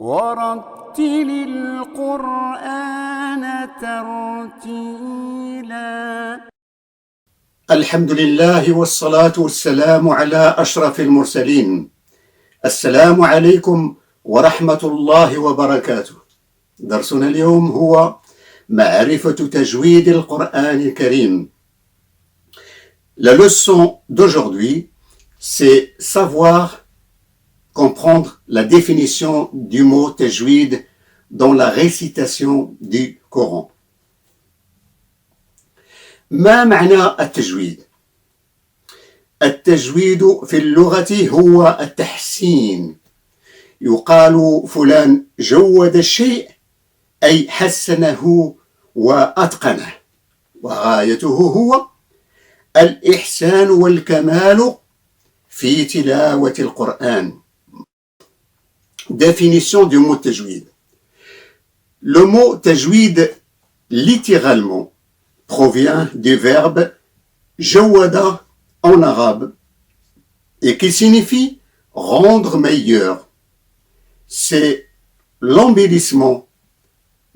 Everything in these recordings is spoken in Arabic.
ورتل القرآن ترتيلا. الحمد لله والصلاة والسلام على أشرف المرسلين. السلام عليكم ورحمة الله وبركاته. درسنا اليوم هو معرفة تجويد القرآن الكريم. La leçon d'aujourd'hui, c'est savoir comprendre la définition du mot tajwid dans la récitation du Coran. ما معنى التجويد؟ التجويد في اللغة هو التحسين. يقال فلان جود الشيء أي حسنه وأتقنه، وغايته هو الإحسان والكمال في تلاوة القرآن. Définition du mot tajwid. Le mot tajwid, littéralement, provient du verbe jawada en arabe et qui signifie rendre meilleur. C'est l'embellissement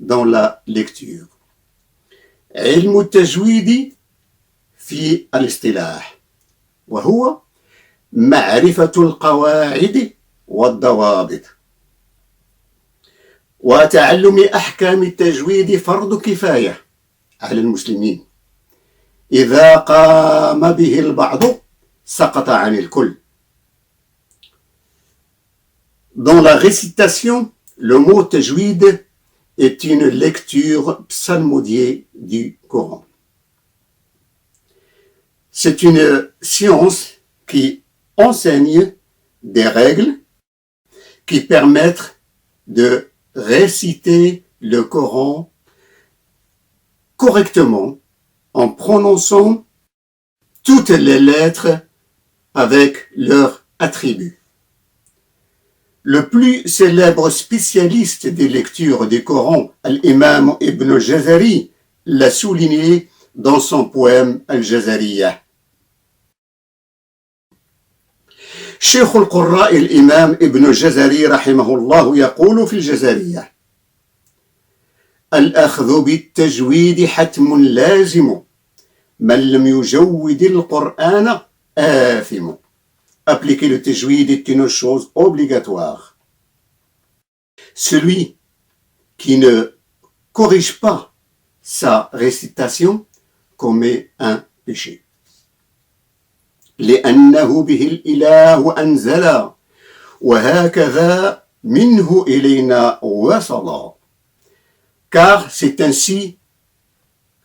dans la lecture. علم التجويد في الاصطلاح وهو معرفة القواعد والضوابط. وتعلم أحكام التجويد فرض كفاية على المسلمين. إذا قام به البعض سقط عن الكل. Dans la récitation, le mot tajwid est une lecture psalmodiée du Coran. C'est une science qui enseigne des règles qui permettent de réciter le Coran correctement en prononçant toutes les lettres avec leurs attributs. Le plus célèbre spécialiste des lectures du Coran, l'imam Ibn Jazari, l'a souligné dans son poème Al-Jazariyah. شيخ القراء الإمام ابن جزري رحمه الله يقول في الجزرية: الأخذ بالتجويد حتم لازم من لم يجود القرآن آثم. Appliquer le tajwid est une chose obligatoire. Celui qui ne corrige pas sa récitation commet un péché. لأنه به الإله أنزل وهكذا منه إلينا وصل. Car c'est ainsi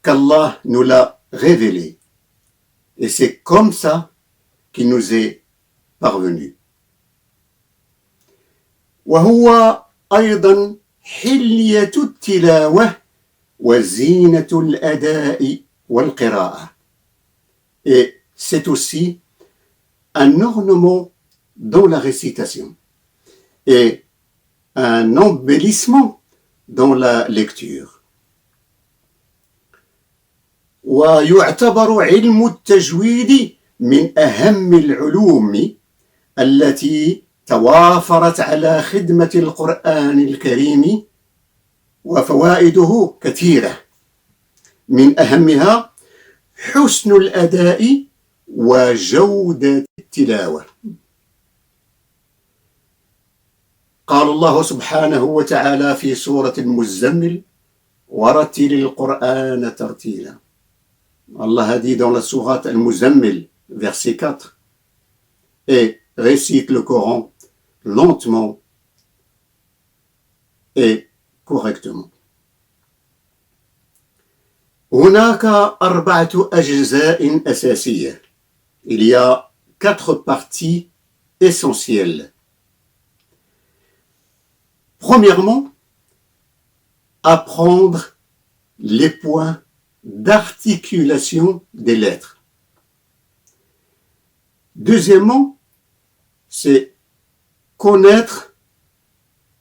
qu'Allah nous l'a révélé. Et c'est comme ça qu'il nous est parvenu. وهو أيضا حلية التلاوة وزينة الأداء والقراءة. Et c'est aussi un ornement dans la récitation et un embellissement dans la lecture. ويعتبر علم التجويد من أهم العلوم التي توافرت على خدمة القرآن الكريم وفوائده كثيرة. من أهمها حسن الأداء وجودة التلاوة. قال الله سبحانه وتعالى في سورة المزمل: ورتل القرآن ترتيلا. Allah a dit dans la sourate Al-Muzammil, verset 4, et récite le Coran lentement et correctement. هناك 4 أجزاء أساسية. Il y a 4 parties essentielles. Premièrement, apprendre les points d'articulation des lettres. Deuxièmement, c'est connaître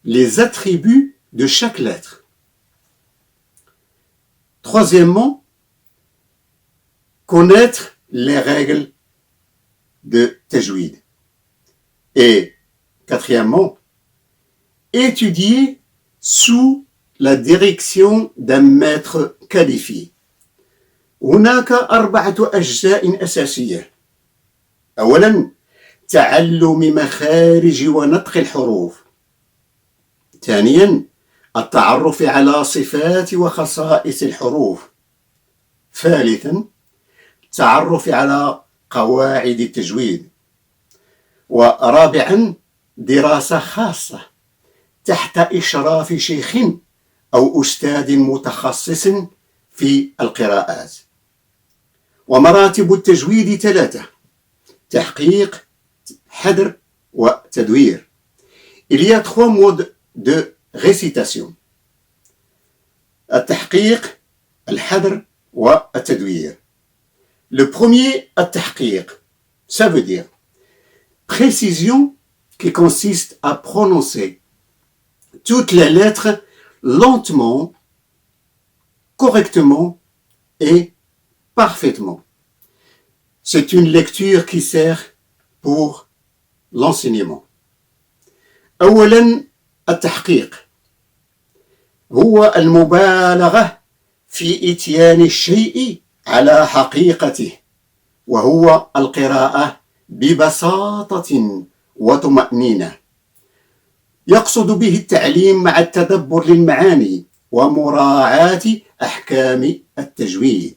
les attributs de chaque lettre. Troisièmement, connaître les règles de tajwid. Et quatrièmement, étudié sous la direction d'un maître qualifié. هناك 4 أجزاء أساسية. أولا، تعلم مخارج ونطق الحروف. ثانيا، التعرف على صفات وخصائص الحروف. ثالثا، التعرف على قواعد التجويد. ورابعا، دراسة خاصة تحت إشراف شيخ أو أستاذ متخصص في القراءات. ومراتب التجويد 3: تحقيق، حذر، وتدوير. Il y a 3 modes de récitation: التحقيق، الحذر، والتدوير. Le premier, التحقيق, ça veut dire précision qui consiste à prononcer toutes les lettres lentement, correctement et parfaitement. C'est une lecture qui sert pour l'enseignement. أولاً، التحقيق هو المبالغة في إتيان الشيء على حقيقته، وهو القراءة ببساطة وطمأنينة. يقصد به التعليم مع التدبر للمعاني ومراعاة أحكام التجويد.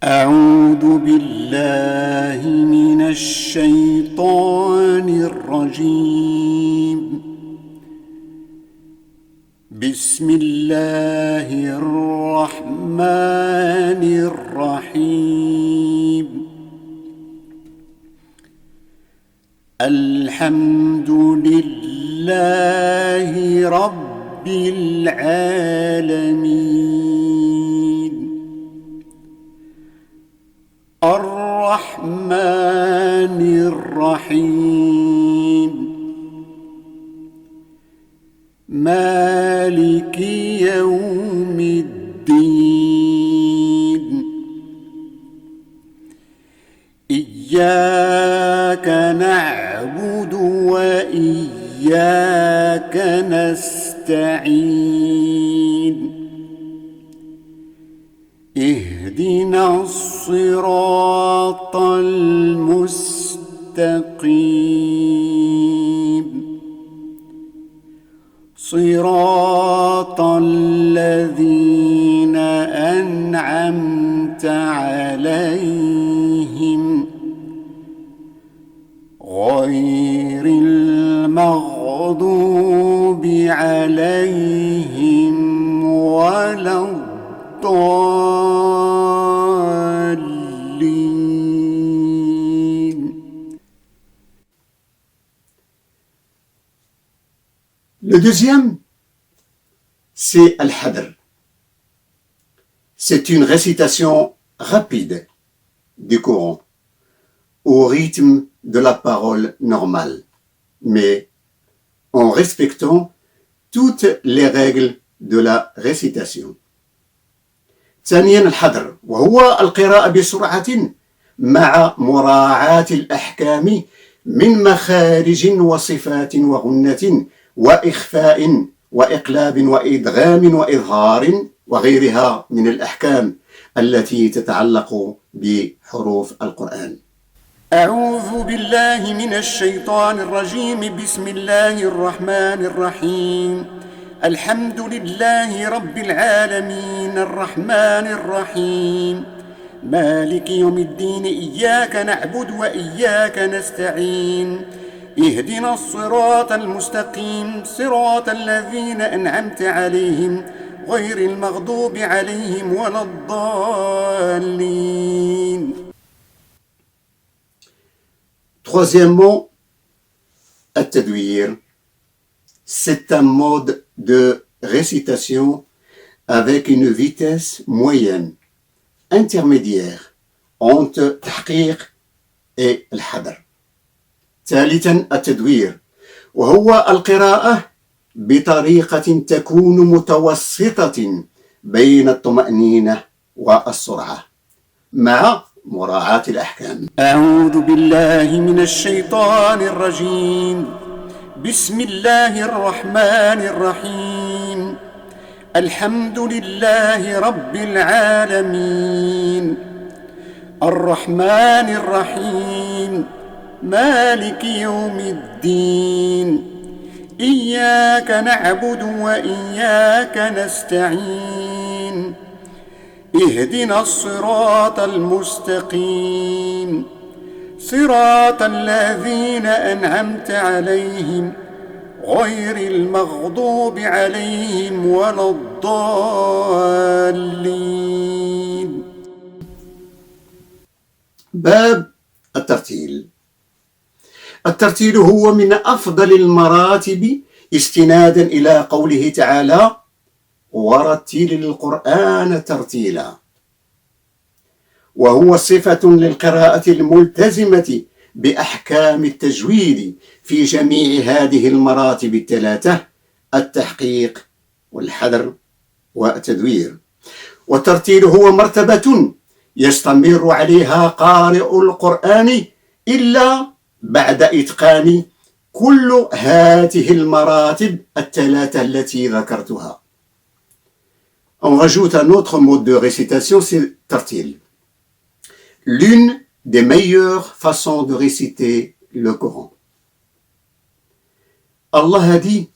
أعوذ بالله من الشيطان الرجيم. بسم الله الرحمن الرحيم. الحمد لله رب العالمين. الرحمن الرحيم. مالك يوم الدين. إياك نعبد وإياك نستعين. اهدنا الصراط المستقيم. صراط الذين أنعمت عليهم غير المغضوب عليهم ولا الضالين. Le deuxième, c'est Al-Hadr. C'est une récitation rapide du Coran au rythme de la parole normale, mais en respectant toutes les règles de la récitation. ثانيا، الحذر وهو القراءة بسرعة مع مراعاة الأحكام من مخارج وصفات وغنة وإخفاء وإقلاب وإدغام وإظهار وغيرها من الأحكام التي تتعلق بحروف القرآن. أعوذ بالله من الشيطان الرجيم. بسم الله الرحمن الرحيم. الحمد لله رب العالمين. الرحمن الرحيم. مالك يوم الدين. إياك نعبد وإياك نستعين. اهدنا الصراط المستقيم. صراط الذين أنعمت عليهم غير المغضوب عليهم ولا الضالين. Troisièmement, التدوير. C'est un mode de récitation avec une vitesse moyenne, intermédiaire, entre التحقيق et الحذر. ثالثا، التدوير وهو القراءة بطريقة تكون متوسطة بين الطمأنينة والسرعة مع مراعاة الأحكام. أعوذ بالله من الشيطان الرجيم. بسم الله الرحمن الرحيم. الحمد لله رب العالمين، الرحمن الرحيم، مالك يوم الدين، إياك نعبد وإياك نستعين، اهدنا الصراط المستقيم، صراط الذين أنعمت عليهم غير المغضوب عليهم ولا الضالين. باب الترتيل. الترتيل هو من أفضل المراتب استنادا إلى قوله تعالى: ورتل القرآن ترتيلا، وهو صفة للقراءة الملتزمة بأحكام التجويد في جميع هذه المراتب الثلاثة: التحقيق والحذر والتدوير. والترتيل هو مرتبة يستمر عليها قارئ القرآن إلا بعد إتقان كل هذه المراتب الثلاثة التي ذكرتها. On rajoute un autre mode de récitation, c'est tartil. L'une des meilleures façons de réciter le Coran. Allah a dit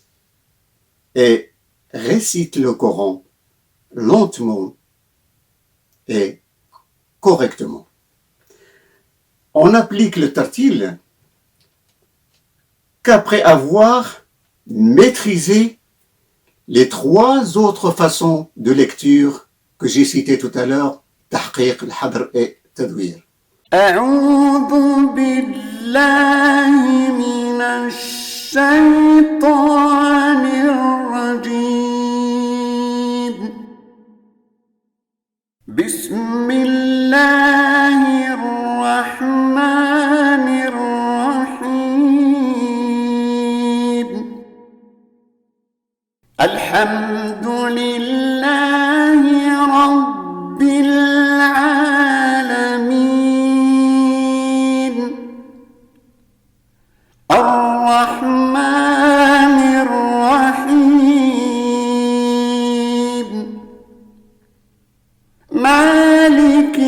et récite le Coran lentement et correctement. On applique le tartil qu'après avoir maîtrisé les trois autres façons de lecture que j'ai citées tout à l'heure: tahqiq, al-hadr et tadwir. أعوذ بالله من الشيطان الرجيم. بسم الله الرحمن الرحيم. الحمد لله رب العالمين، الرحمن الرحيم، مالك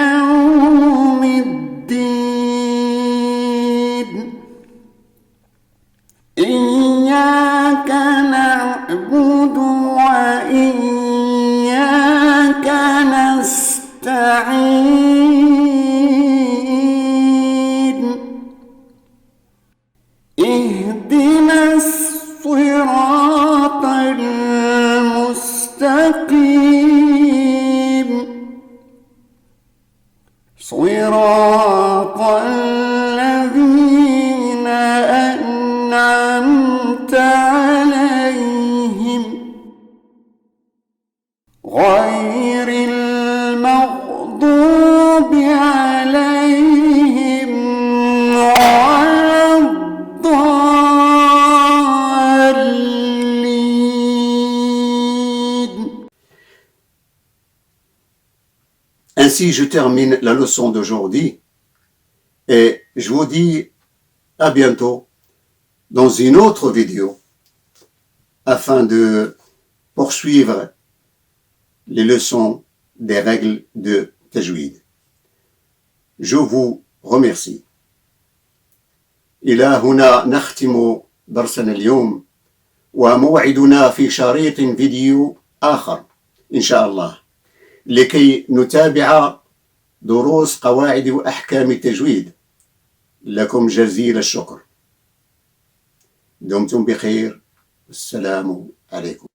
يوم الدين، إياك نعبد وإياك نستعين، اهدنا الصراط المستقيم، صراط الذين أنعمت عليهم غير المغضوب عليهم ولا الضالين. Ainsi, je termine la leçon d'aujourd'hui et je vous dis à bientôt dans une autre vidéo afin de poursuivre les leçons des règles de tajwid. Je vous remercie. إلى هنا نختم درسنا اليوم، وموعدنا في شريط فيديو آخر إن شاء الله لكي نتابع دروس قواعد وأحكام التجويد. لكم جزيل الشكر. دمتم بخير. السلام عليكم.